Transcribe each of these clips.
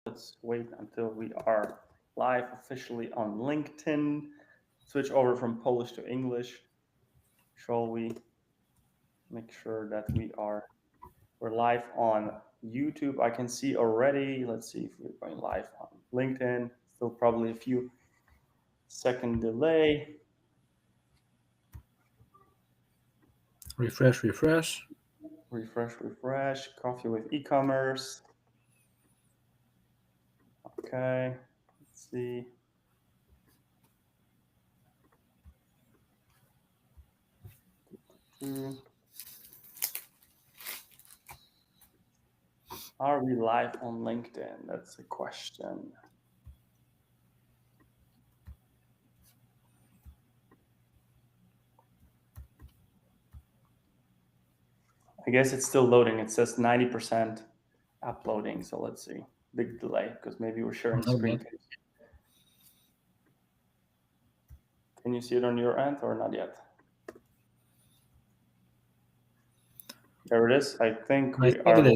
Let's wait until we are live officially on LinkedIn. Switch over from Polish to English. Shall we make sure that we're live on YouTube? I can see already. Let's see if we're going live on LinkedIn. Still probably a few second delay. Refresh. Refresh. Coffee with eCommerce. Okay. Let's see. Are we live on LinkedIn? That's the question. I guess it's still loading. It says 90% uploading. So let's see. Big delay because maybe we're sharing screen. Can you see it on your end or not yet? There it is. I think we are live.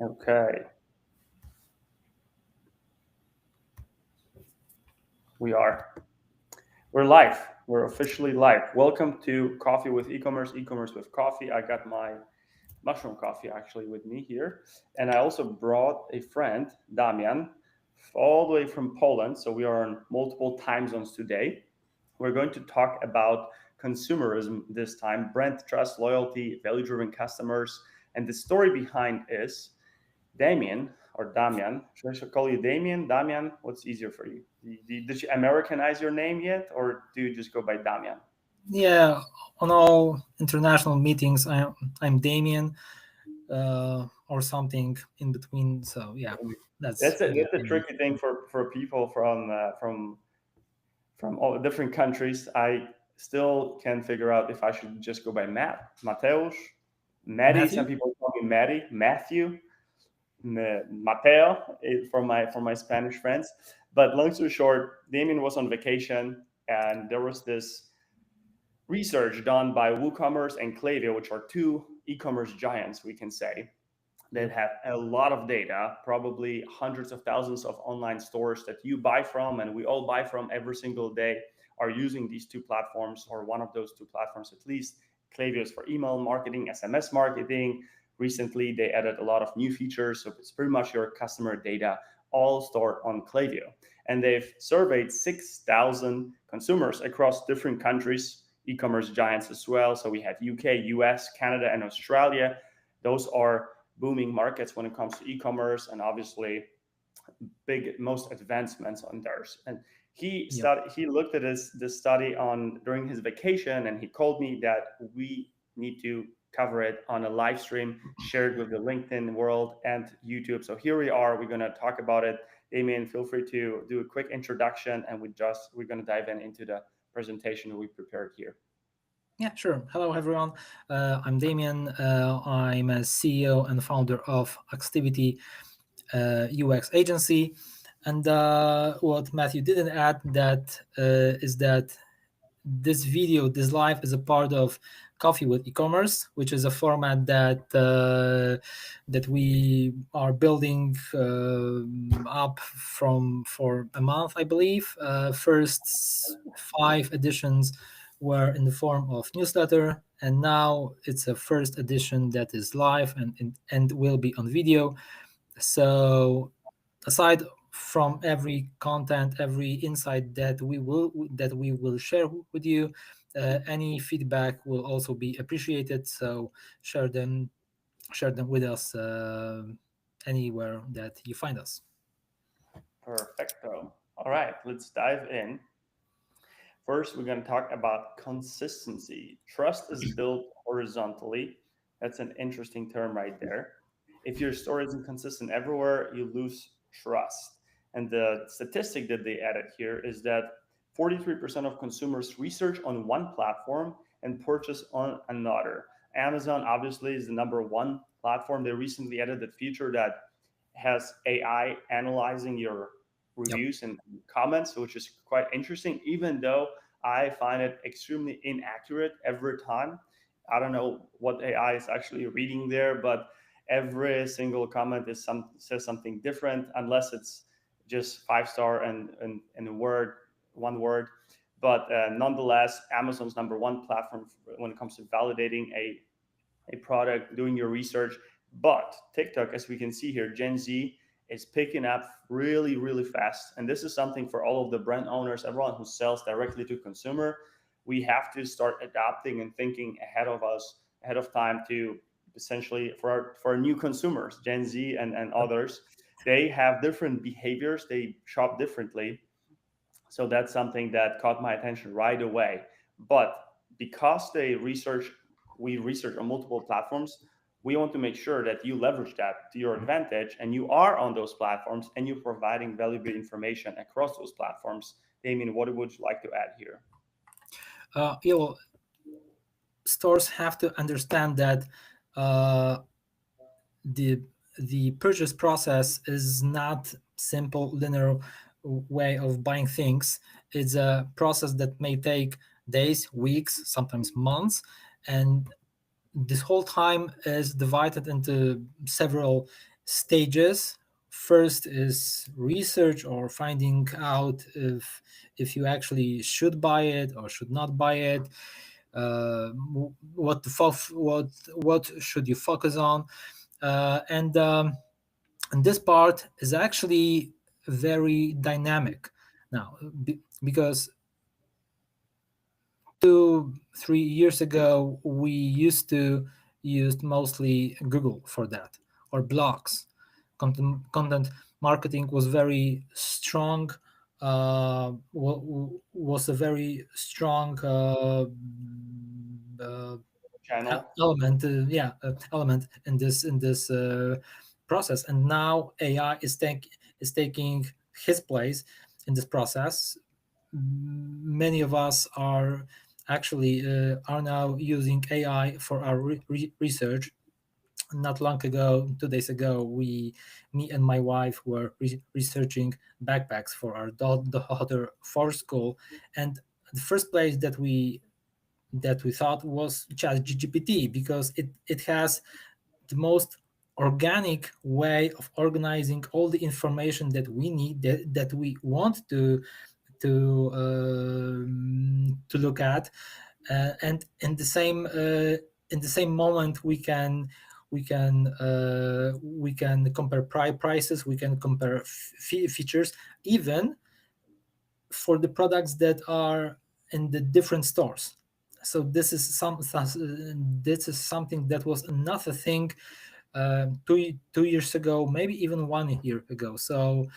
Okay. We're live. We're officially live. Welcome to Coffee with eCommerce, eCommerce with Coffee. I got my mushroom coffee actually with me here. And I also brought a friend, Damian, all the way from Poland. So we are on multiple time zones today. We're going to talk about consumerism this time, brand trust, loyalty, value-driven customers. And the story behind is Damien or Damian. Should I call you Damien? Damian, what's easier for you? Did you Americanize your name yet, or do you just go by Damian? Yeah, on all international meetings, I'm Damien, or something in between. So yeah, that's a tricky thing for people from all different countries. I still can't figure out if I should just go by Mateusz, Maddie. Some people call me Maddie, Matthew, Mateo for my Spanish friends. But long story short, Damien was on vacation, and there was this research done by WooCommerce and Klaviyo, which are two e-commerce giants, we can say, that have a lot of data, probably hundreds of thousands of online stores that you buy from and we all buy from every single day are using these two platforms, or one of those two platforms at least. Klaviyo is for email marketing, SMS marketing. Recently, they added a lot of new features, so it's pretty much your customer data all stored on Klaviyo. And they've surveyed 6,000 consumers across different countries, e-commerce giants as well. So we have UK, US, Canada, and Australia. Those are booming markets when it comes to e-commerce, and obviously most advancements on theirs. And he looked at this study during his vacation, and he called me that we need to cover it on a live stream shared with the LinkedIn world and YouTube. So here we are. We're going to talk about it. Damien, feel free to do a quick introduction, and we're going to dive into the presentation we prepared here. Yeah, sure. Hello, everyone. I'm Damien. I'm a CEO and founder of Activity UX agency. And what Matthew didn't add is that this live is a part of Coffee with eCommerce, which is a format that we are building up for a month, I believe. First 5 editions were in the form of newsletter, and now it's a first edition that is live and will be on video. So aside from every content, every insight that we will share with you, any feedback will also be appreciated. So share them with us anywhere that you find us. Perfecto. All right, let's dive in. First, we're going to talk about consistency. Trust is built horizontally. That's an interesting term right there. If your story isn't consistent everywhere, you lose trust. And the statistic that they added here is that 43% of consumers research on one platform and purchase on another. Amazon obviously is the number one platform. They recently added that feature that has AI analyzing your reviews and comments, which is quite interesting, even though I find it extremely inaccurate every time. I don't know what AI is actually reading there, but Every single comment says something different, unless it's just 5 star and a word, one word. But nonetheless, Amazon's number one platform when it comes to validating a product, doing your research. But TikTok, as we can see here, Gen Z is picking up really, really fast. And this is something for all of the brand owners, everyone who sells directly to consumer. We have to start adapting and thinking ahead of us, ahead of time, to essentially for our new consumers, Gen Z and others. They have different behaviors, they shop differently. So that's something that caught my attention right away. But because we research on multiple platforms, we want to make sure that you leverage that to your advantage and you are on those platforms and you're providing valuable information across those platforms. Damien, what would you like to add here? Yeah, well, stores have to understand that uh, the the purchase process is not simple linear way of buying things. It's a process that may take days, weeks, sometimes months, and this whole time is divided into several stages. First is research or finding out if you actually should buy it or should not buy it. What should you focus on? And this part is actually very dynamic now, because 2 3 years ago we used to use mostly Google for that, or blogs. Content marketing was very strong, was a very strong Channel. element in this process. And now AI is taking his place in this process. Many of us are now using AI for our research. Not long ago, 2 days ago, me and my wife were researching backpacks for our daughter for school, and the first place that we thought was ChatGPT, because it has the most organic way of organizing all the information that we need, that we want to look at, and in the same moment we can compare prices, we can compare features, even for the products that are in the different stores. So this is something that was another thing 2 years ago, maybe even 1 year ago. So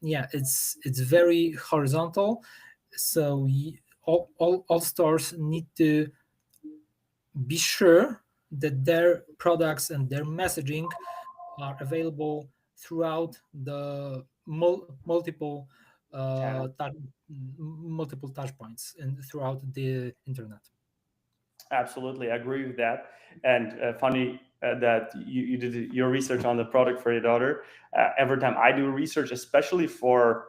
yeah, it's very horizontal. So all stores need to be sure that their products and their messaging are available throughout the Channel. multiple touch points and throughout the internet. Absolutely, I agree with that. And funny that you did your research on the product for your daughter. Every time I do research, especially for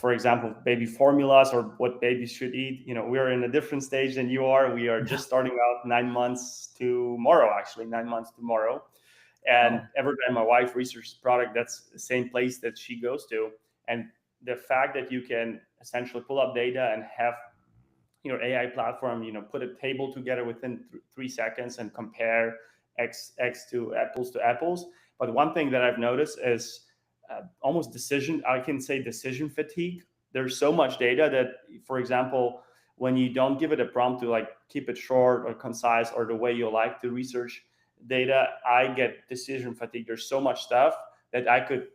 example, baby formulas or what babies should eat, we are in a different stage than you are. We are just starting out 9 months tomorrow, actually, 9 months tomorrow. And Oh, every time my wife researches product, that's the same place that she goes to. And the fact that you can essentially pull up data and have your AI platform, put a table together within 3 seconds and compare X to apples. But one thing that I've noticed is almost I can say decision fatigue. There's so much data that, for example, when you don't give it a prompt to like keep it short or concise or the way you like to research data, I get decision fatigue. There's so much stuff that I could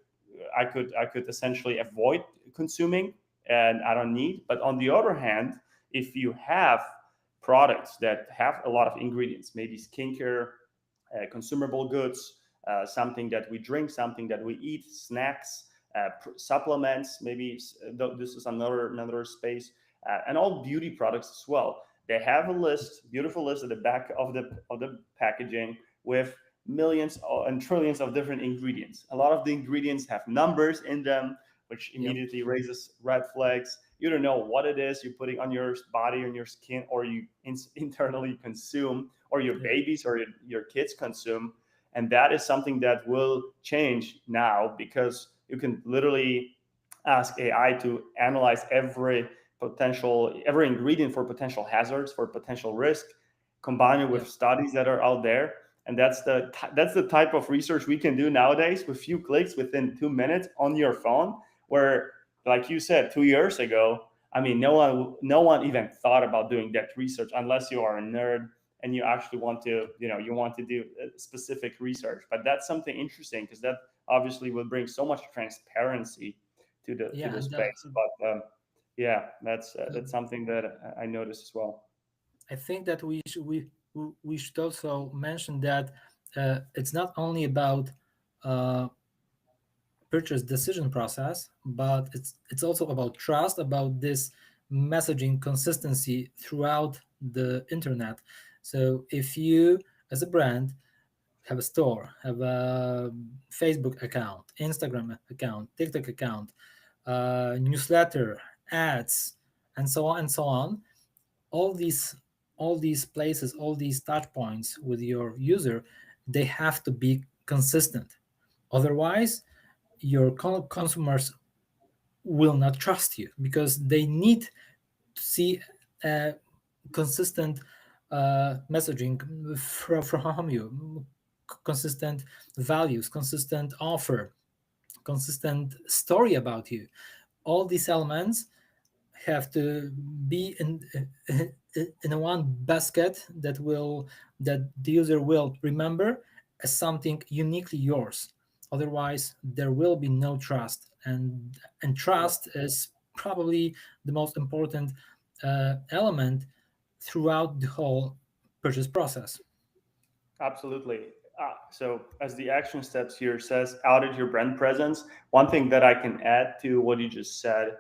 essentially avoid consuming and I don't need. But on the other hand, if you have products that have a lot of ingredients, maybe skincare, consumable goods, something that we drink, something that we eat, snacks, supplements, maybe this is another space, and all beauty products as well. They have a list, beautiful list at the back of the packaging with millions and trillions of different ingredients. A lot of the ingredients have numbers in them, which yep. immediately raises red flags. You don't know what it is you're putting on your body, on your skin, or you internally consume, or your Yeah. babies or your kids consume. And that is something that will change now, because you can literally ask AI to analyze every ingredient for potential hazards, for potential risk, combine it Yeah, with studies that are out there. And that's the type of research we can do nowadays with few clicks within 2 minutes on your phone. Where, like you said, 2 years ago, I mean, no one even thought about doing that research unless you are a nerd and you actually want to do specific research. But that's something interesting, because that obviously will bring so much transparency to the yeah, and space. But yeah, uh, that's something that I noticed as well. I think that we should also mention that it's not only about uh, purchase decision process, but it's also about trust, about this messaging consistency throughout the internet. So if you, as a brand, have a store, have a Facebook account, Instagram account, TikTok account, newsletter, ads, and so on and so on, all these all these places, all these touch points with your user, they have to be consistent. Otherwise, your consumers will not trust you, because they need to see consistent messaging from you, consistent values, consistent offer, consistent story about you. All these elements have to be in a one basket that the user will remember as something uniquely yours. Otherwise, there will be no trust, and Yeah. trust is probably the most important element throughout the whole purchase process. Absolutely. So, as the action steps here says, audit your brand presence. One thing that I can add to what you just said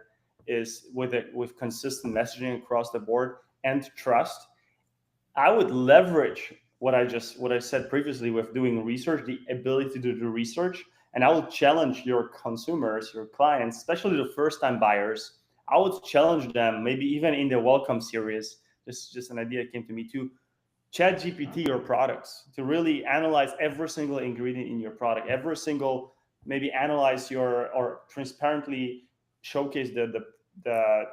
is, with consistent messaging across the board and trust, I would leverage what I said previously with doing research, the ability to do the research, and I would challenge your consumers, your clients, especially the first time buyers. I would challenge them, maybe even in the welcome series. Just an idea came to me, to chat GPT your products, to really analyze every single ingredient in your product, every single, maybe analyze or transparently showcase the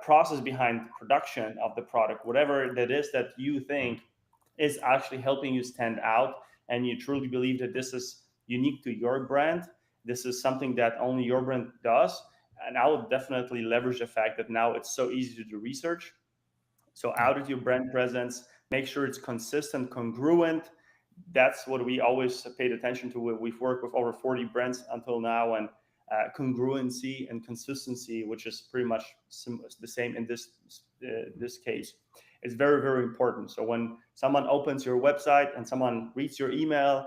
process behind production of the product, whatever that is that you think is actually helping you stand out, and you truly believe that this is unique to your brand. This is something that only your brand does. And I would definitely leverage the fact that now it's so easy to do research. So Yeah. audit your brand presence, make sure it's consistent, congruent. That's what we always paid attention to. We've worked with over 40 brands until now, and congruency and consistency, which is pretty much the same in this case, is very, very important. So when someone opens your website and someone reads your email,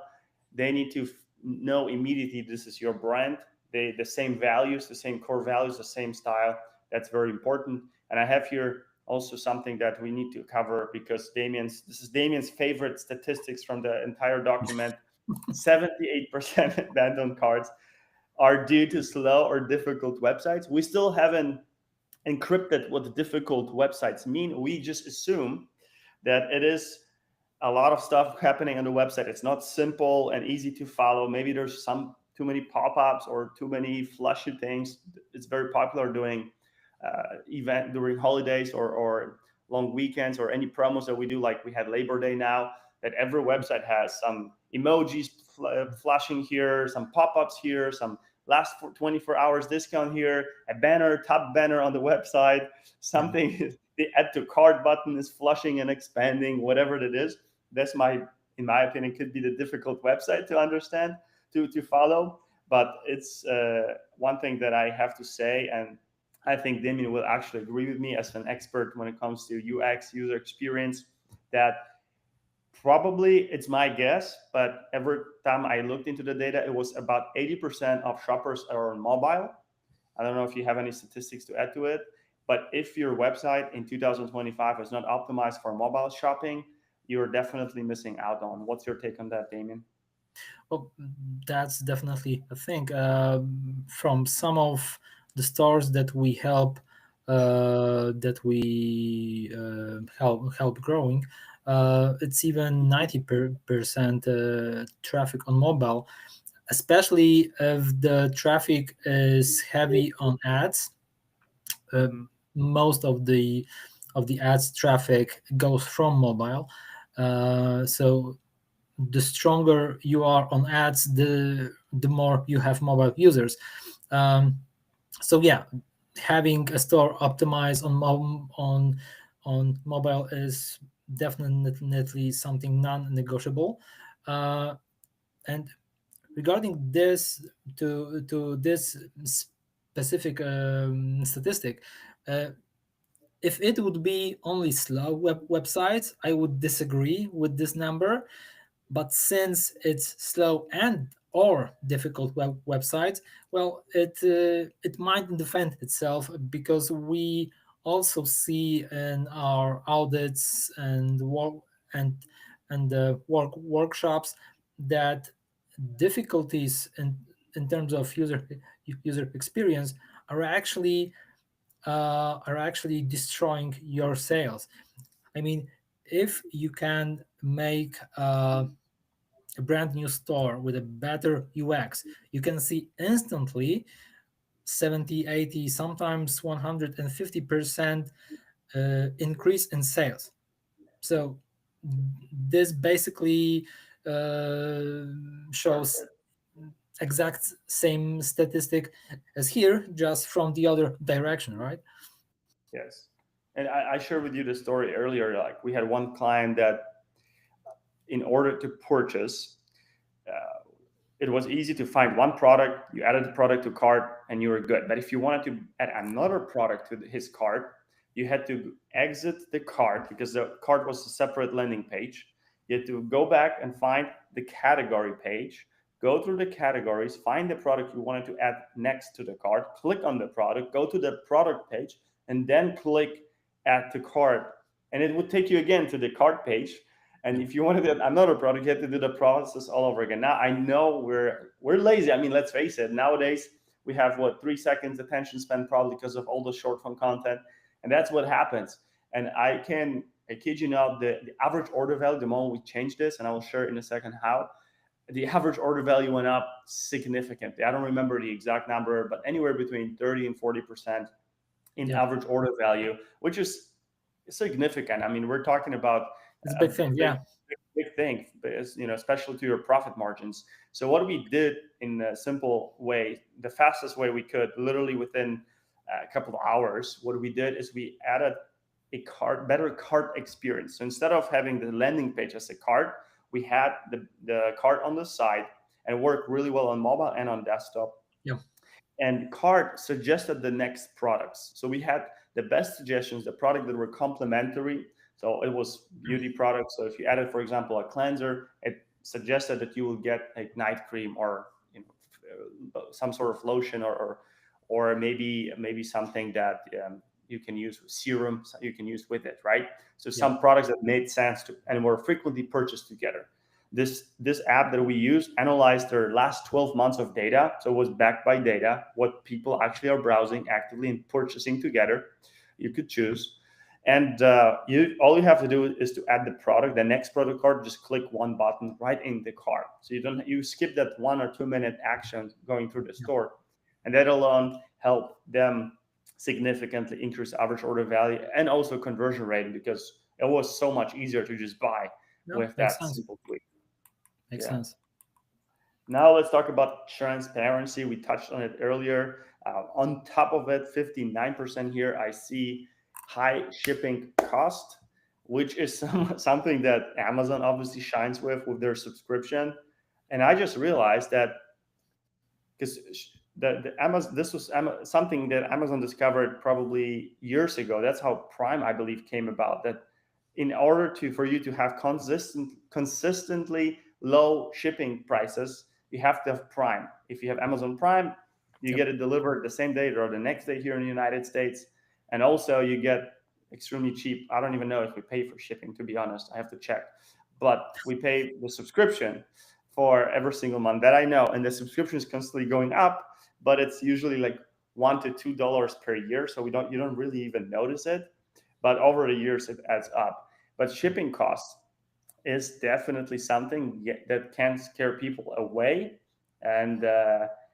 they need to know immediately this is your brand. The same values, the same core values, the same style. That's very important. And I have here also something that we need to cover, because this is Damien's favorite statistics from the entire document. 78% abandoned carts are due to slow or difficult websites. We still haven't encrypted what the difficult websites mean. We just assume that it is a lot of stuff happening on the website. It's not simple and easy to follow. Maybe there's some too many pop-ups or too many flashy things. It's very popular doing event during holidays or long weekends, or any promos that we do, like we had Labor Day now, that every website has some emojis flashing here, some pop-ups here, some last 24 hours discount here, a banner, top banner on the website, Yeah. something. The add to cart button is flushing and expanding, whatever it is. That's in my opinion, could be the difficult website to understand, to follow. But it's one thing that I have to say, and I think Damien will actually agree with me as an expert when it comes to UX, user experience, that probably, it's my guess, but every time I looked into the data, it was about 80% of shoppers are on mobile. I don't know if you have any statistics to add to it, but if your website in 2025 is not optimized for mobile shopping, you're definitely missing out on. What's your take on that, Damien? Well, that's definitely a thing. From some of the stores that we help growing, It's even 90% traffic on mobile, especially if the traffic is heavy on ads. Most of the ads traffic goes from mobile. So the stronger you are on ads, the more you have mobile users. Um, so yeah, having a store optimized on mobile is definitely something non-negotiable. Uh, and regarding to this specific statistic, uh, if it would be only slow websites, I would disagree with this number. But since it's slow and or difficult websites, well, it might defend itself, because we also see in our audits and and workshops that difficulties in terms of user experience are actually destroying your sales. I mean, if you can make a brand new store with a better UX, you can see instantly 70, 80, sometimes 150% increase in sales. So this basically uh, shows exact same statistic as here, just from the other direction, right? Yes. And I shared with you the story earlier. Like we had one client that, in order to purchase, uh, it was easy to find one product. You added the product to cart, and you were good. But if you wanted to add another product to his cart, you had to exit the cart because the cart was a separate landing page. You had to go back and find the category page, go through the categories, find the product you wanted to add next to the cart, click on the product, go to the product page, and then click add to cart. And it would take you again to the cart page. And if you wanted another product, you had to do the process all over again. Now I know we're lazy. I mean, let's face it. Nowadays we have what 3 seconds attention span, probably because of all the short form content, and that's what happens. And I kid you not, the average order value, the moment we changed this, and I will share in a second how, the average order value went up significantly. I don't remember the exact number, but anywhere between 30 and 40% in Yeah, average order value, which is significant. I mean, we're talking about it's a a big thing. big, Yeah, big thing, especially to your profit margins. So what we did in a simple way, the fastest way we could, literally within a couple of hours, what we did is we added a better cart experience. So instead of having the landing page as a cart, we had the cart on the side, and worked really well on mobile and on desktop. yeah, And cart suggested the next products. So we had the best suggestions, the product that were complementary. So it was beauty products. So if you added, for example, a cleanser, it suggested that you will get a night cream, or some sort of lotion, or maybe something that you can use serum, you can use with it, right? So yeah, some products that made sense to and were frequently purchased together. This app that we use analyzed their last 12 months of data, so it was backed by data, what people actually are browsing actively and purchasing together. You could choose, and you all you have to do is to add the product, the next product cart. Just click one button right in the cart, so you skip that 1 or 2 minute action going through the yeah. store, and that alone helped them significantly increase average order value and also conversion rate, because it was so much easier to just buy No, with makes that sense. simple tweak. Makes Yeah. sense. Now let's talk about transparency. We touched on it earlier. On top of it, 59% here, I see high shipping cost, which is something that Amazon obviously shines with their subscription. And I just realized that, because the Amazon, this was something that Amazon discovered probably years ago. That's how Prime, I believe, came about. That in order for you to have consistently low shipping prices, you have to have Prime. If you have Amazon Prime, you Yep. get it delivered the same day or the next day here in the United States, and also you get extremely cheap. I don't even know if we pay for shipping, to be honest. I have to check, but we pay the subscription for every single month that I know, and the subscription is constantly going up, but it's usually like $1 to $2 per year, so you don't really even notice it, but over the years it adds up. But shipping costs, is definitely something that can scare people away, and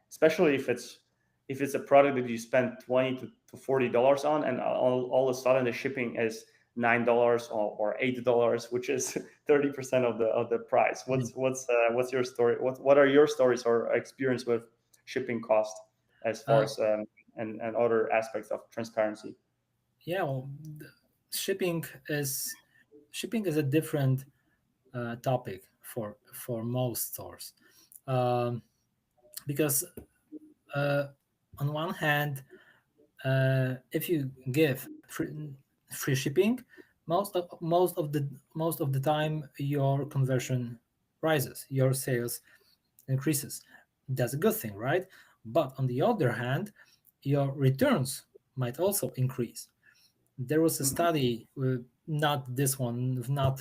especially if it's a product that you spend $20 to $40 on, and all of a sudden the shipping is $9 or $8, which is 30% of the price. What's your story? What are your stories or experience with shipping cost as far Uh, as and other aspects of transparency? yeah, well, shipping is shipping is a different topic for most stores, um, because uh, on one hand, if you give free shipping, most of the time your conversion rises, your sales increases. That's a good thing, right? But on the other hand, your returns might also increase. There was a Mhm. study, not this one, not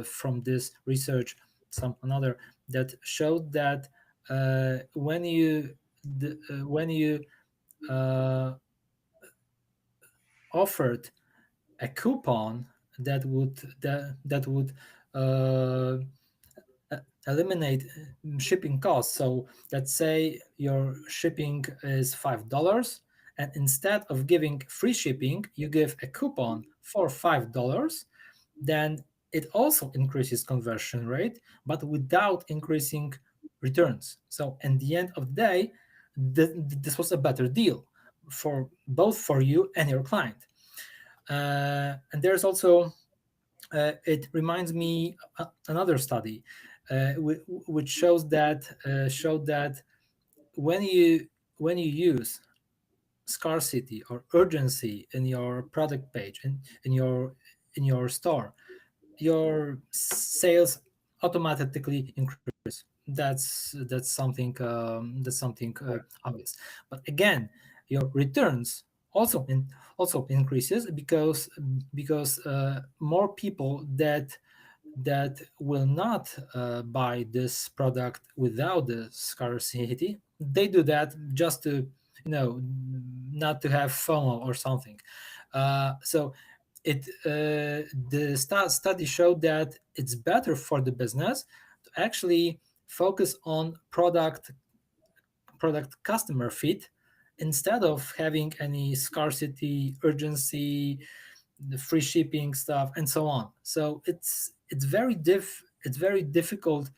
from this research, some another, that showed that when you uh, offered a coupon that would uh, eliminate shipping costs. So let's say your shipping is $5, and instead of giving free shipping, you give a coupon for $5. Then it also increases conversion rate, but without increasing returns. So at the end of the day, this was a better deal for both for you and your client. And there's also it reminds me another study which showed that when you use scarcity or urgency in your product page in your store, your sales automatically increase. That's something obvious. But again, your returns also increases because more people that will not buy this product without the scarcity, they do that just to not to have FOMO or something. So the study showed that it's better for the business to actually focus on product customer fit instead of having any scarcity, urgency, the free shipping stuff, and so on. So it's very difficult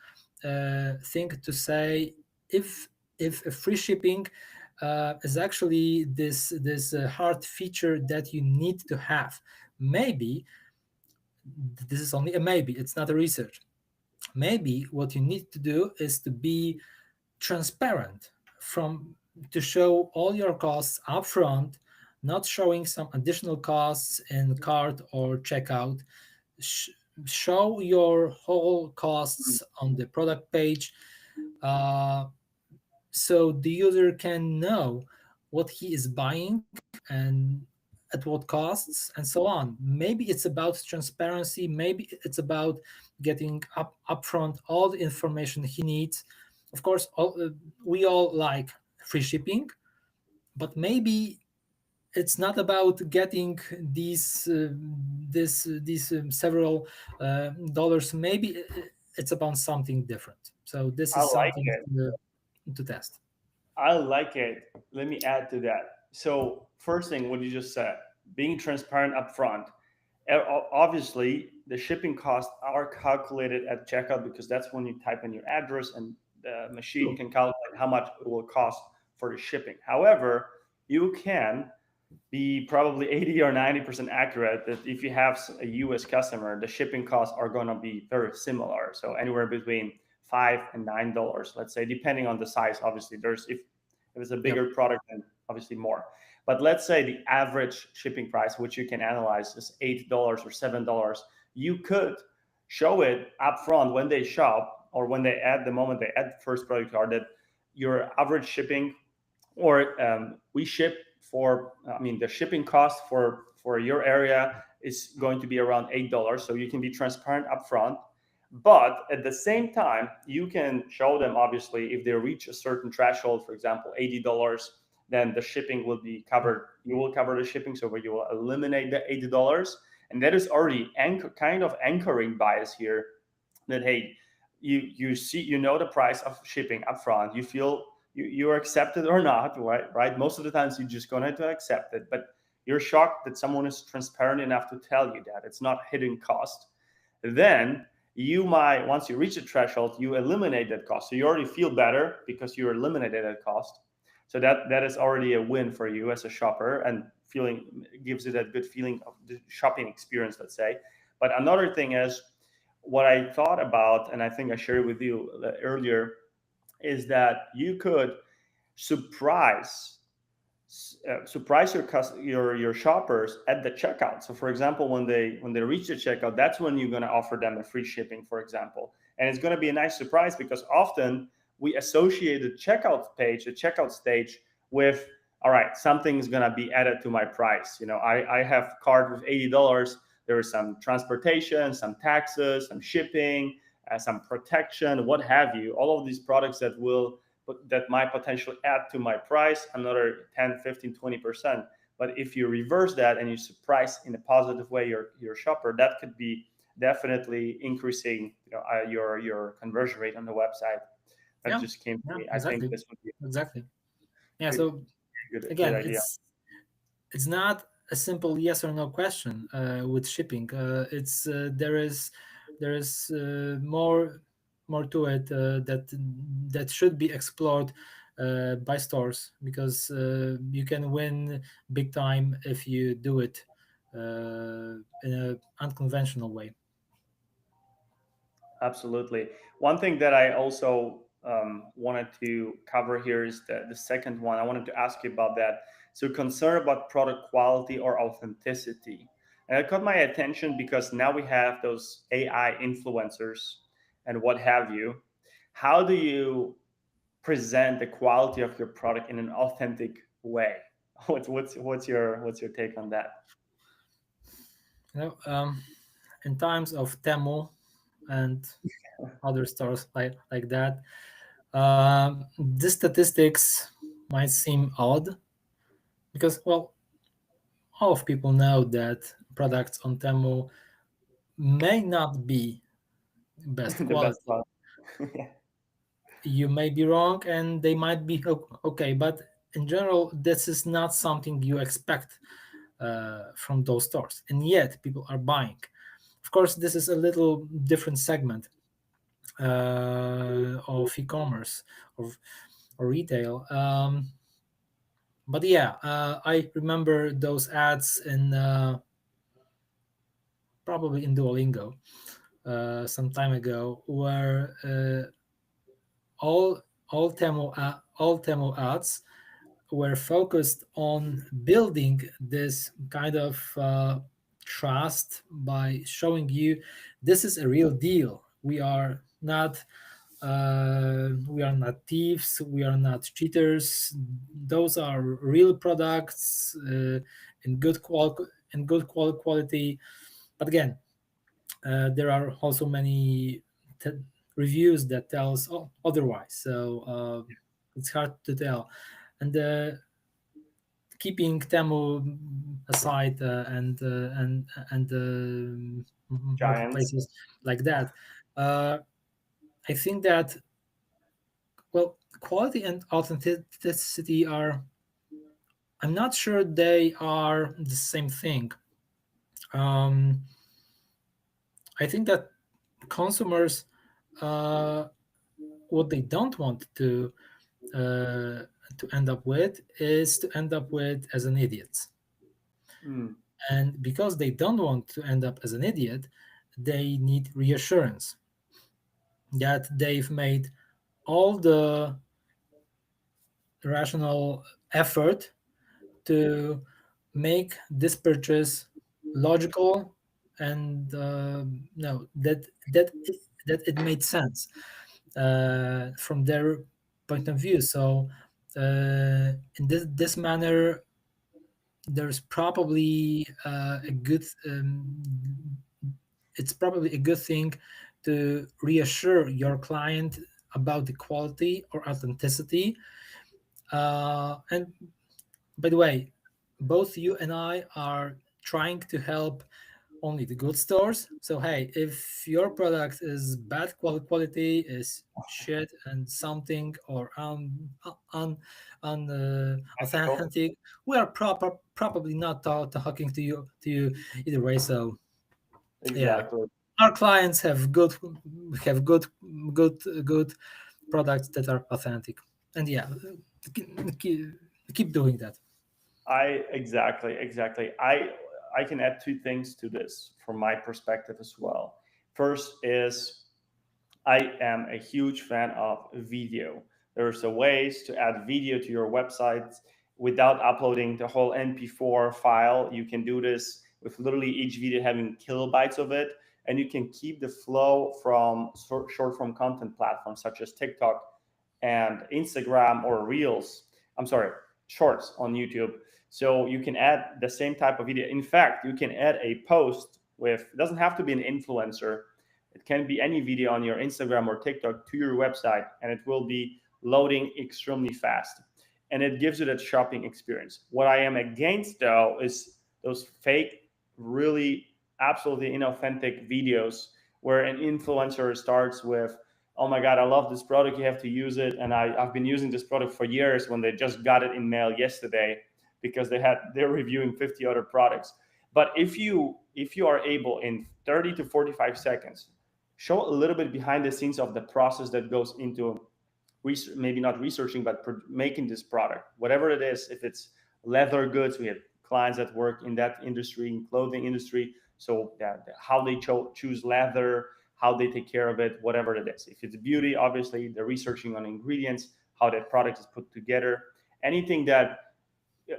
thing to say if free shipping is actually this hard feature that you need to have. Maybe this is only a maybe. It's not a research. Maybe what you need to do is to be transparent from to show all your costs upfront, not showing some additional costs in cart or checkout. Sh- Show your whole costs on the product page, uh, so the user can know what he is buying and at what costs and so on. Maybe it's about transparency, maybe it's about getting upfront all the information he needs. Of course, we all like free shipping, but maybe it's not about getting these several dollars. Maybe it's about something different. So this I is like something it. to test. I like it. Let me add to that. So, first thing, what you just said, being transparent upfront. Obviously, the shipping costs are calculated at checkout because that's when you type in your address and the machine True. can calculate how much it will cost for the shipping. However, you can be probably 80 or 90% accurate that if you have a US customer, the shipping costs are going to be very similar. So anywhere between $5 and $9, let's say, depending on the size. Obviously, if it's a Yep. bigger product, then obviously more. But let's say the average shipping price, which you can analyze, is $8 or $7. You could show it upfront when they shop or when they add the moment they add the first product card that your average shipping or we ship for the shipping cost for your area is going to be around $8, so you can be transparent upfront. But at the same time, you can show them, obviously, if they reach a certain threshold, for example $80, then the shipping will be covered. You will cover the shipping, so you will eliminate the $80. And that is already kind of anchoring bias here that, hey, you see, the price of shipping up front, you feel you're accepted or not, right? Most of the times you're just going to accept it, but you're shocked that someone is transparent enough to tell you that it's not hidden cost. Then you might, once you reach the threshold, you eliminate that cost, so you already feel better because you eliminated that cost. So that is already a win for you as a shopper, and feeling gives you that good feeling of the shopping experience, let's say. But another thing is, what I thought about, and I think I shared with you earlier, is that you could surprise surprise your shoppers at the checkout. So for example, when they reach the checkout, that's when you're going to offer them a free shipping, for example. And it's going to be a nice surprise, because often we associate the checkout page, the checkout stage, with, all right, something's going to be added to my price. I have cart with $80. There is some transportation, some taxes, some shipping, some protection, what have you, all of these products that might potentially add to my price another 10, 15, 20%. But if you reverse that and you surprise in a positive way your shopper, that could be definitely increasing your conversion rate on the website. That Yeah, just came to yeah, me. I think exactly, this would be a exactly. Yeah. good, So good again, idea. it's not a simple yes or no question with shipping. It's there is more to it that should be explored by stores, because you can win big time if you do it in an unconventional way. Absolutely. One thing that I also wanted to cover here is the second one. I wanted to ask you about that. So, concern about product quality or authenticity. And it caught my attention because now we have those AI influencers and what have you. How do you present the quality of your product in an authentic way? What's your take on that? You know, in times of Temu and other stores like that, these statistics might seem odd, because, well, all of people know that products on Temu may not be best The best quality. one. You may be wrong, and they might be okay, but in general, this is not something you expect from those stores, and yet people are buying. Of course, this is a little different segment of e-commerce or retail. But yeah, I remember those ads in probably in Duolingo some time ago, where all all Temu ads were focused on building this kind of trust by showing you this is a real deal. We are not thieves. We are not cheaters. Those are real products in good quality. But again, there are also many t- reviews that tells otherwise. So it's hard to tell. And keeping Temu aside and Giants. marketplaces like that, uh, I think that, well, quality and authenticity are. I'm not sure they are the same thing. Um, I think that consumers, uh, what they don't want uh, to end up with is to end up with as an idiot. Mm, And because they don't want to end up as an idiot, they need reassurance that they've made all the rational effort to make this purchase logical, and no that it made sense from their point of view. So in this manner, there's probably a good it's probably a good thing to reassure your client about the quality or authenticity. And by the way, both you and I are trying to help only the good stores. So hey, if your product is bad quality, is shit and something or Ethical. authentic, we are probably not talking to you either way. So yeah, Exactly. our clients have good good products that are authentic, and yeah, keep, keep doing that. Exactly. I can add two things to this from my perspective as well. First is I am a huge fan of video. There's a ways to add video to your website without uploading the whole MP4 file. You can do this with literally each video having kilobytes of it, and you can keep the flow from short form content platforms such as TikTok and Instagram or Reels. I'm sorry, Shorts on YouTube. So you can add the same type of video. In fact, you can add a post with, it doesn't have to be an influencer, it can be any video on your Instagram or TikTok to your website, and it will be loading extremely fast. And it gives you that shopping experience. What I am against, though, is those fake, really absolutely inauthentic videos where an influencer starts with, oh my God, I love this product, you have to use it. And I've been using this product for years when they just got it in mail yesterday because they're reviewing 50 other products. But if you are able in 30 to 45 seconds show a little bit behind the scenes of the process that goes into maybe not researching but making this product, whatever it is. If it's leather goods, we have clients that work in that industry, in clothing industry, so how they choose leather, how they take care of it, whatever it is. If it's beauty, obviously they're researching on ingredients, how that product is put together, anything that,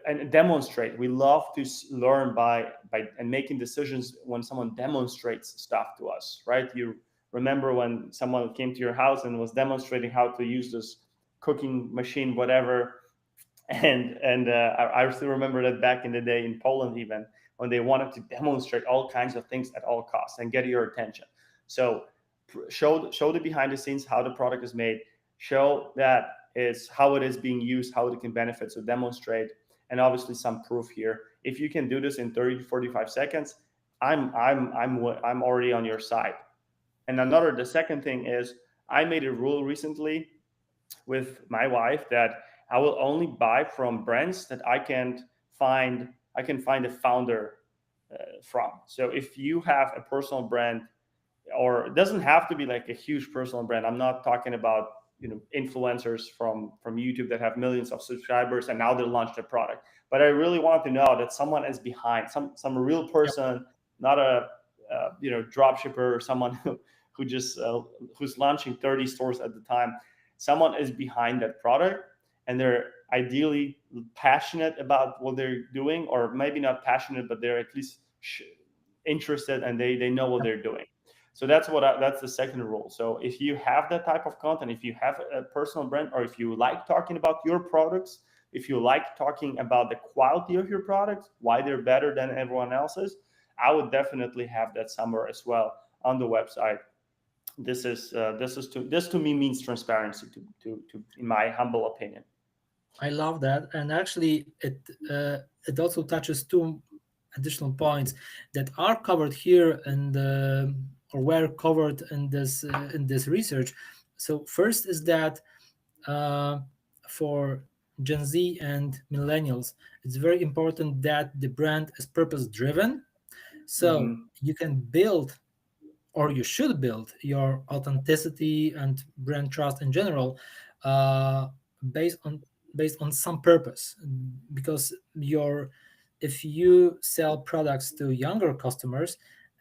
and demonstrate. We love to learn by and making decisions when someone demonstrates stuff to us, right? You remember when someone came to your house and was demonstrating how to use this cooking machine, whatever. And I still remember that back in the day in Poland, even when they wanted to demonstrate all kinds of things at all costs and get your attention. So show the behind the scenes, how the product is made, show that is how it is being used, how it can benefit. So demonstrate, and obviously some proof here. If you can do this in 30 to 45 seconds, I'm already on your side. And the second thing is, I made a rule recently with my wife that I will only buy from brands that I can find a founder from. So if you have a personal brand, or it doesn't have to be like a huge personal brand. I'm not talking about influencers from YouTube that have millions of subscribers and now they launched a product. But I really want to know that someone is behind, some real Yep. person, not a drop shipper or someone who just who's launching 30 stores at the time. Someone is behind that product, and they're ideally passionate about what they're doing, or maybe not passionate, but they're at least interested and they know what they're doing. So that's the second rule. So if you have that type of content, if you have a personal brand, or if you like talking about your products, if you like talking about the quality of your products, why they're better than everyone else's, I would definitely have that somewhere as well on the website. This to me means transparency, to in my humble opinion. I love that, and actually, it also touches two additional points that are covered here and or were covered in this research. So first is that uh, for Gen Z and millennials, it's very important that the brand is purpose driven. So Hmm. you can build, or you should build, your authenticity and brand trust in general uh, based on some purpose, because your if you sell products to younger customers,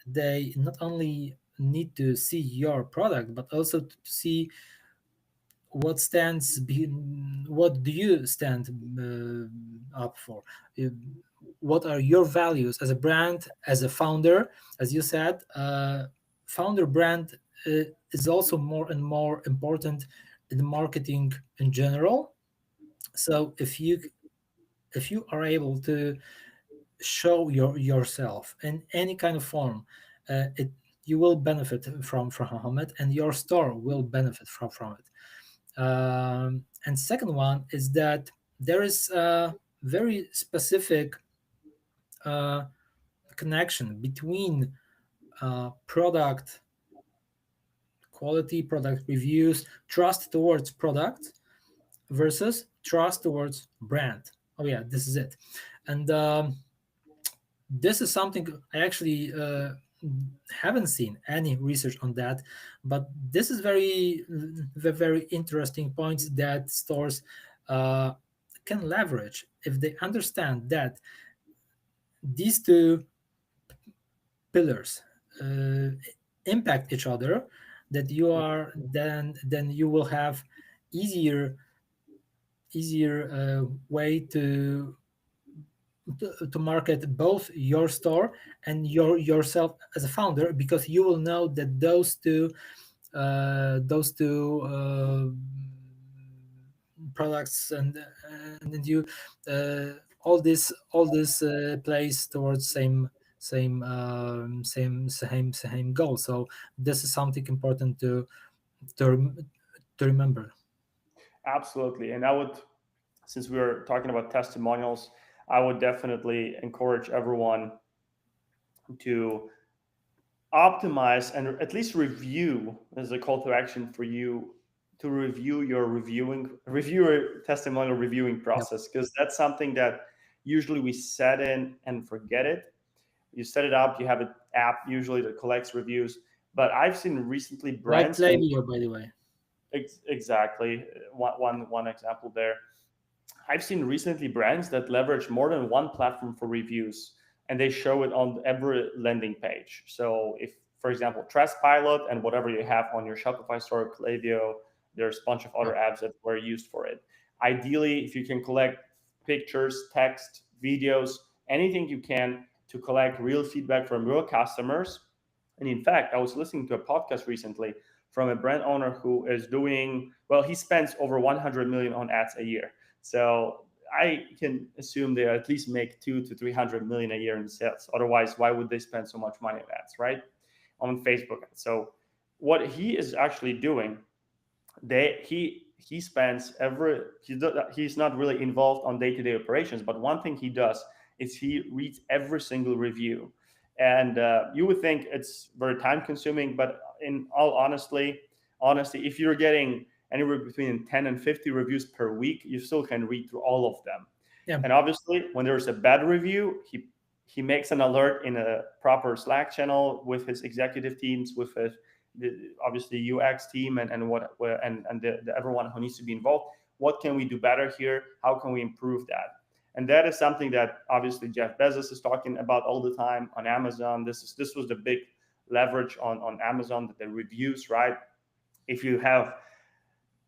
they not only need to see your product but also to see what do you stand up for. Uh, what are your values as a brand, as a founder? As you said, founder brand is also more and more important in marketing in general. So if you are able to show yourself in any kind of form, it you will benefit from it, and your store will benefit from it. And second one is that there is a very specific uh, connection between product quality, product reviews, trust towards product versus trust towards brand. Oh yeah, this is it. And this is something I actually haven't seen any research on that, but this is very interesting points that stores uh, can leverage if they understand that these two pillars uh, impact each other. That you are then you will have easier way to market both your store and yourself as a founder, because you will know that those two products and then you all this plays towards same goal. So this is something important to rem- to remember. Absolutely. And I would, since we were talking about testimonials, I would definitely encourage everyone to optimize and at least review, as a call to action for you, to review your reviewer testimonial reviewing Yep. process, because that's something that usually we set in and forget it. You set it up, you have an app usually that collects reviews, but I've seen recently Like brands and Klaviyo, by the way. exactly one example there. I've seen recently brands that leverage more than one platform for reviews, and they show it on every landing page. So if, for example, Trustpilot and whatever you have on your Shopify store, Klaviyo, there's a bunch of other Yep. apps that were used for it. Ideally, if you can collect pictures, text, videos, anything you can to collect real feedback from real customers. And in fact, I was listening to a podcast recently from a brand owner who is doing, well, he spends over 100 million on ads a year. So I can assume they at least make 2 to 300 million a year in sales. Otherwise, why would they spend so much money on ads, right? On Facebook. So what he is actually doing, he spends he's not really involved on day-to-day operations, but one thing he does is he reads every single review. And you would think it's very time consuming, but in all honesty, if you're getting anywhere between 10 and 50 reviews per week, you still can read through all of them. Yeah. And obviously, when there's a bad review, he makes an alert in a proper Slack channel with his executive teams, with his obviously UX team, and everyone who needs to be involved. What can we do better here? How can we improve that? And that is something that obviously Jeff Bezos is talking about all the time on Amazon. This was the big leverage on Amazon, the reviews, right? If you have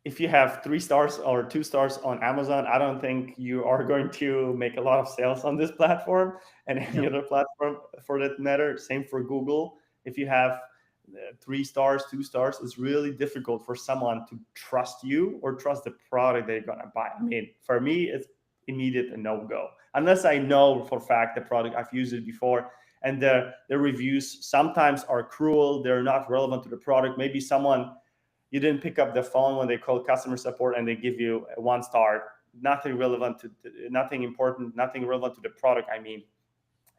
if you have 3 stars or 2 stars on Amazon, I don't think you are going to make a lot of sales on this platform and any Yeah. other platform for that matter. Same for Google. If you have 3 stars, 2 stars, it's really difficult for someone to trust you or trust the product they're gonna buy. I mean, for me, it's immediate a no go unless I know for a fact the product, I've used it before. And the reviews sometimes are cruel. They're not relevant to the product. Maybe someone, you didn't pick up the phone when they called customer support and they give you a 1 star. Nothing relevant to, nothing important, nothing relevant to the product, I mean.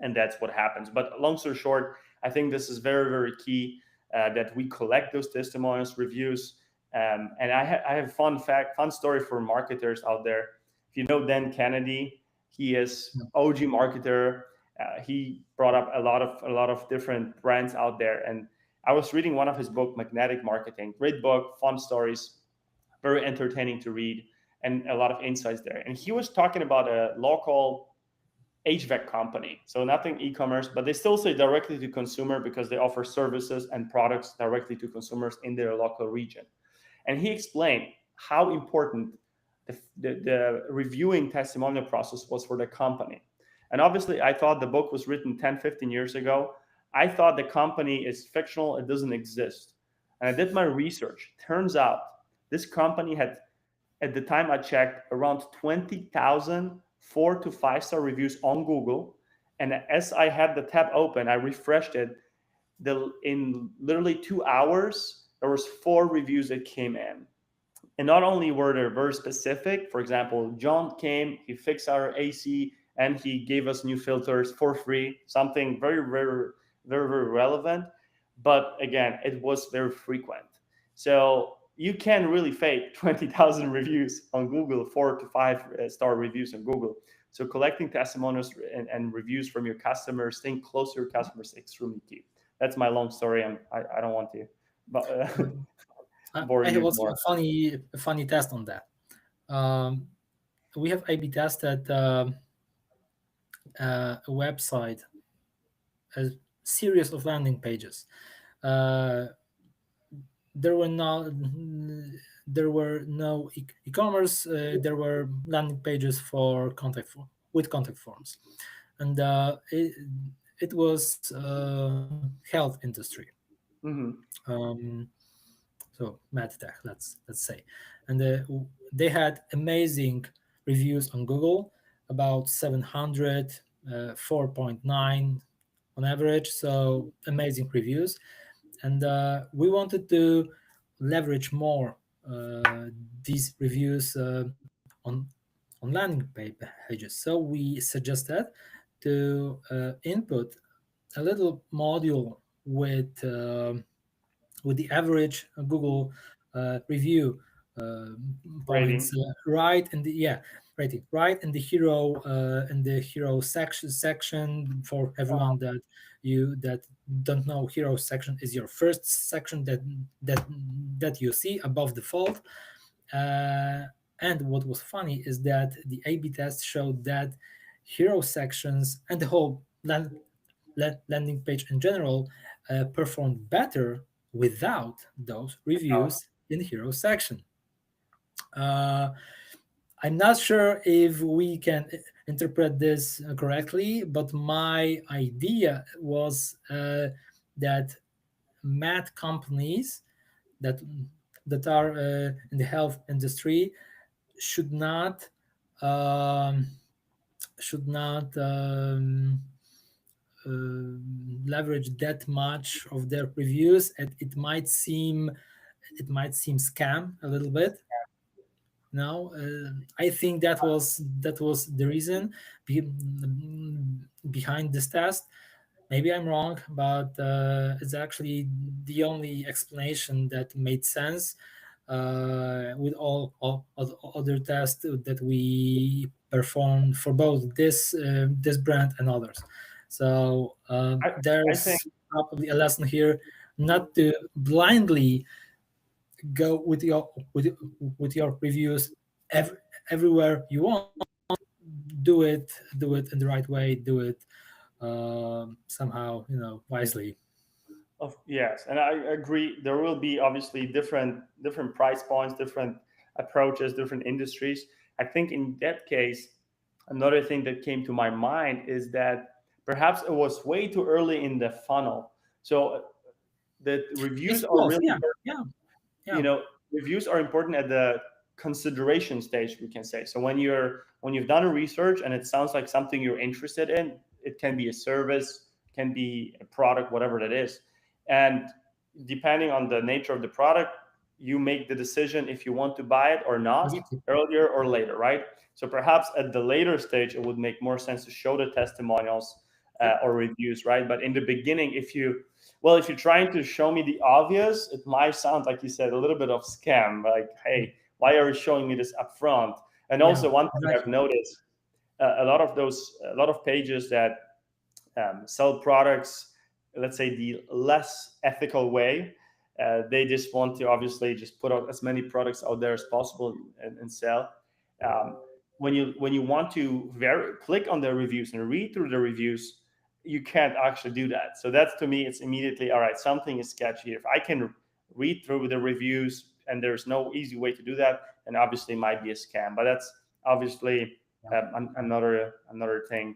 And that's what happens. But long story short, I think this is very, very key, that we collect those testimonials, reviews. And I have fun story for marketers out there. If you know Dan Kennedy, he is Yeah. OG marketer. He brought up a lot of different brands out there. And I was reading one of his book, Magnetic Marketing. Great book, fun stories, very entertaining to read, and a lot of insights there. And he was talking about a local HVAC company. So nothing e-commerce, but they still say directly to consumer because they offer services and products directly to consumers in their local region. And he explained how important the reviewing testimonial process was for the company. And obviously, I thought the book was written 10, 15 years ago. I thought the company is fictional, it doesn't exist. And I did my research. Turns out this company had, at the time I checked, around 20,000 4 to 5 star reviews on Google. And as I had the tab open, I refreshed it. In literally 2 hours, there was 4 reviews that came in. And not only were they very specific, for example, John came, he fixed our AC, and he gave us new filters for free, something very, very, very, very relevant. but again, it was very frequent. So you can really fake 20,000 reviews on Google, 4 to 5 star reviews on Google. So collecting testimonials and reviews from your customers, staying close to your customers, is extremely key. That's my long story. I don't want to Um, bore I have you also more. a funny test on that. Um, we have A/B tested a website, a series of landing pages. Uh, there were no e-commerce. There were landing pages for with contact forms, and it was health industry. Hmm. Um, so medtech, let's say, and they had amazing reviews on Google, about 700, 4.9 on average. So amazing reviews, and we wanted to leverage more these reviews on landing pages. So we suggested to input a little module with the average Google review uh, points Rating. right in the rating right in the hero section for everyone that don't know. Hero section is your first section that that you see above the fold. uh, and what was funny is that the A/B test showed that hero sections and the whole landing page in general performed better without those reviews in the hero section. Uh, I'm not sure if we can interpret this correctly, but my idea was that mad companies that are in the health industry should not um, should not leverage that much of their reviews, and it might seem scam a little bit. No, I think that was the reason behind this test. Maybe I'm wrong, but it's actually the only explanation that made sense with all other tests that we performed for both this brand and others. So I, I think there's probably a lesson here, not to blindly go with your reviews ev- everywhere you want. Do it in the right way. Do it somehow, wisely. yes, and I agree. There will be obviously different price points, different approaches, different industries. I think in that case, another thing that came to my mind is that perhaps it was way too early in the funnel. So the reviews It's are both. really, Yeah, yeah, you yeah. know, reviews are important at the consideration stage, we can say. So when you've done a research and it sounds like something you're interested in, it can be a service, can be a product, whatever that is. And depending on the nature of the product, you make the decision if you want to buy it or not, Exactly. earlier or later, right? So perhaps at the later stage it would make more sense to show the testimonials Yep. or reviews, right? But in the beginning, if you're trying to show me the obvious, it might sound like you said a little bit of scam. Like, hey, why are you showing me this up front? And Yeah, also, one thing I've exactly. noticed, a lot of pages that sell products, let's say the less ethical way, they just want to obviously just put out as many products out there as possible and sell. Um, when you want to click on the reviews and read through the reviews, you can't actually do that. So that's, to me, it's immediately, all right, something is sketchy. If I can read through the reviews and there's no easy way to do that, then obviously it might be a scam. But that's obviously another thing.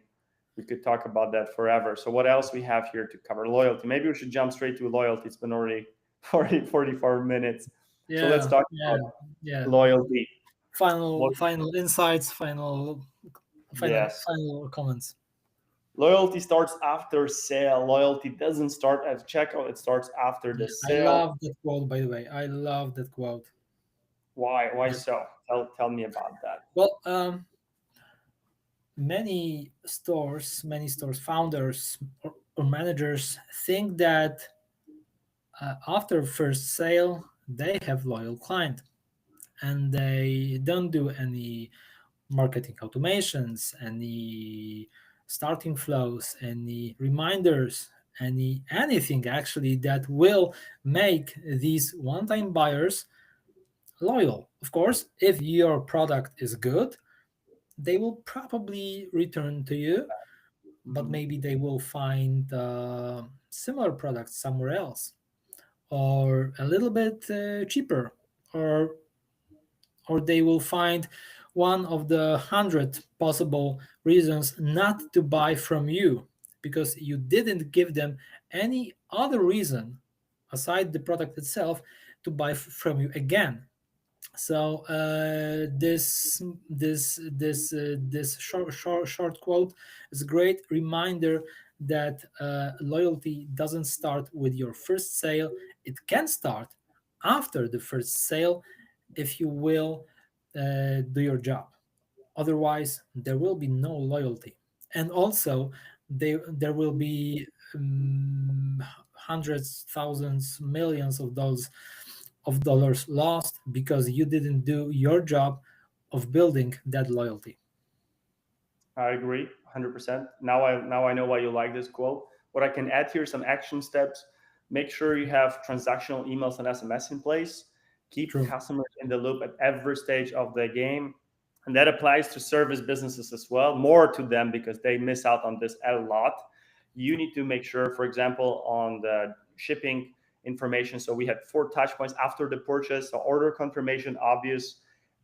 We could talk about that forever. So what else we have here to cover? Loyalty. Maybe we should jump straight to loyalty. It's been already 44 minutes. So let's Yeah, talk yeah, about yeah. loyalty. Final insights. Yes. Final comments. Loyalty starts after sale. Loyalty doesn't start at checkout. It starts after the I sale. love that quote, by the way. I love that quote. Why? Why Yeah. so? Tell me about that. Well, many stores founders or managers think that After first sale, they have loyal client, and they don't do any marketing automations, any starting flows, any reminders, anything actually that will make these one-time buyers loyal. Of course, if your product is good, they will probably return to you, but Mhm. maybe they will find similar products somewhere else, or a little bit cheaper, or they will find one of the 100 possible reasons not to buy from you, because you didn't give them any other reason aside the product itself to buy from you again. So this short quote is a great reminder that loyalty doesn't start with your first sale. It can start after the first sale if you will do your job. Otherwise, there will be no loyalty, and also there will be hundreds, thousands, millions of dollars lost because you didn't do your job of building that loyalty. I agree, 100%. Now I know why you like this quote. What I can add here, some action steps. Make sure you have transactional emails and SMS in place. Keep True. customers in the loop at every stage of the game. And that applies to service businesses as well, more to them because they miss out on this a lot. You need to make sure, for example, on the shipping information. So we had 4 touch points after the purchase. So order confirmation, obvious,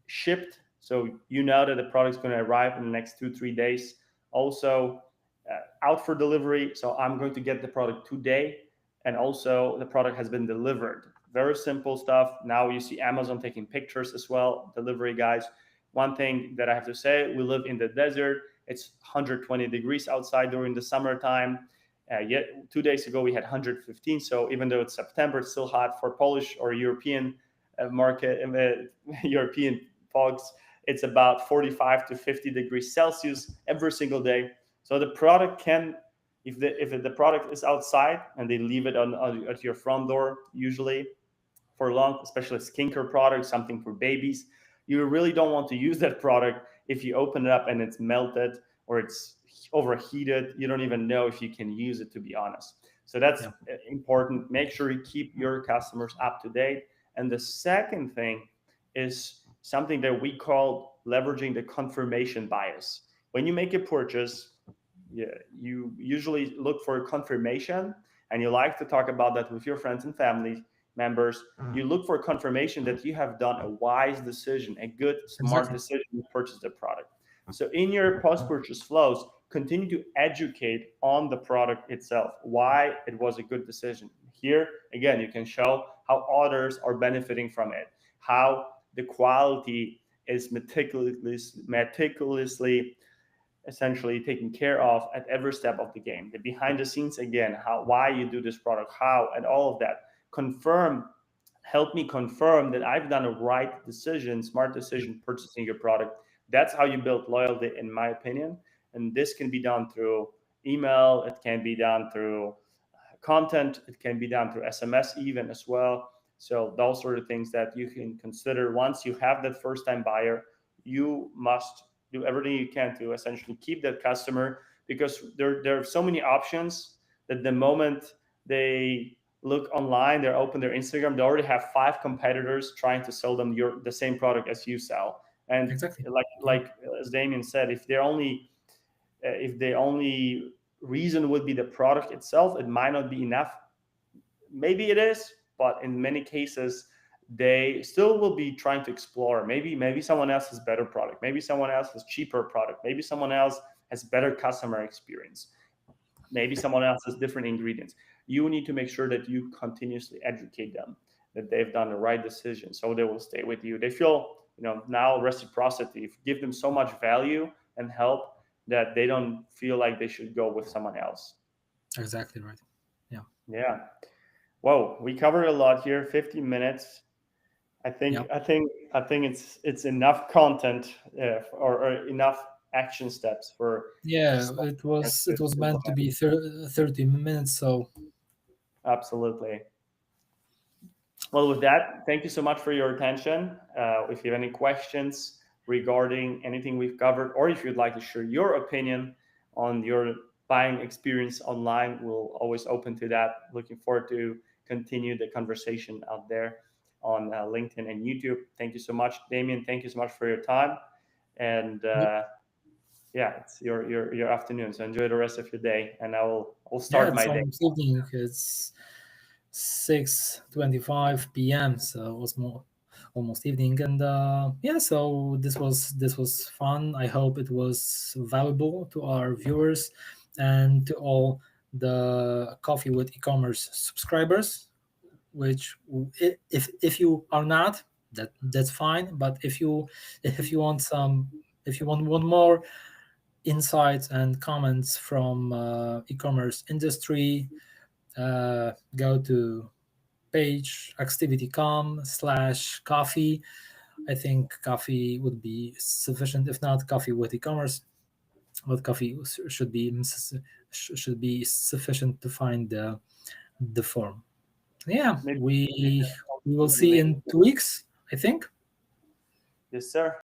shipped. So you know that the product's going to arrive in the next 2 3 days. Also, out for delivery. So I'm going to get the product today, and also the product has been delivered. Very simple stuff. Now you see Amazon taking pictures as well, delivery guys. One thing that I have to say, we live in the desert. It's 120 degrees outside during the summertime. Yet 2 days ago we had 115. So even though it's September, it's still hot for Polish or European market, European folks. It's about 45 to 50 degrees Celsius every single day. So the product can, if the product is outside and they leave it on at your front door, usually for long, especially skincare products, something for babies. You really don't want to use that product if you open it up and it's melted or it's overheated. You don't even know if you can use it, to be honest. So that's Yeah. important. Make sure you keep your customers up to date. And the second thing is something that we call leveraging the confirmation bias. When you make a purchase, yeah, you usually look for confirmation, and you like to talk about that with your friends and family members. You look for confirmation that you have done a wise decision, a good, smart Exactly. decision to purchase the product. So in your post-purchase flows, continue to educate on the product itself, why it was a good decision. Here, again, you can show how others are benefiting from it, how the quality is meticulously essentially taken care of at every step of the game. The behind the scenes, again, how, why you do this product, how, and all of that. Confirm, help me confirm that I've done a right decision, smart decision purchasing your product. That's how you build loyalty, in my opinion. And this can be done through email, it can be done through content, it can be done through SMS even as well. So those are the things that you can consider. Once you have that first time buyer, you must do everything you can to essentially keep that customer, because there are so many options that the moment they look online, they open their Instagram, they already have 5 competitors trying to sell them the same product as you sell. And Exactly. like Yeah. like as Damien said, if the only reason would be the product itself, it might not be enough. Maybe it is, but in many cases they still will be trying to explore. Maybe someone else has better product, maybe someone else has cheaper product, maybe someone else has better customer experience, maybe someone else has different ingredients. You need to make sure that you continuously educate them that they've done the right decision, so they will stay with you. They feel, now reciprocity, if you give them so much value and help, that they don't feel like they should go with someone else. Exactly right. Yeah. Yeah. Whoa, we covered a lot here. 15 minutes. I think. Yeah. I think. I think it's enough content, or enough action steps for Yeah. some It was to meant to implement. be 30 minutes. So Absolutely. Well, with that, thank you so much for your attention. If you have any questions regarding anything we've covered, or if you'd like to share your opinion on your buying experience online, we'll always open to that. Looking forward to continue the conversation out there on LinkedIn and YouTube. Thank you so much, Damien. Thank you so much for your time. And yeah, it's your afternoon. So enjoy the rest of your day, and I'll Yeah, start it's my day. almost evening. It's 6:25 p.m. So it's more almost evening, and yeah. So this was fun. I hope it was valuable to our viewers and to all the Coffee with E-commerce subscribers. Which, if you are not, that's fine. But if you want if you want more insights and comments from e-commerce industry, go to page activity.com/coffee. I think coffee would be sufficient. If not, coffee with e-commerce, but coffee should be sufficient to find the form. Yeah, Maybe we also we will the see link. in 2 weeks, I think. Yes, sir.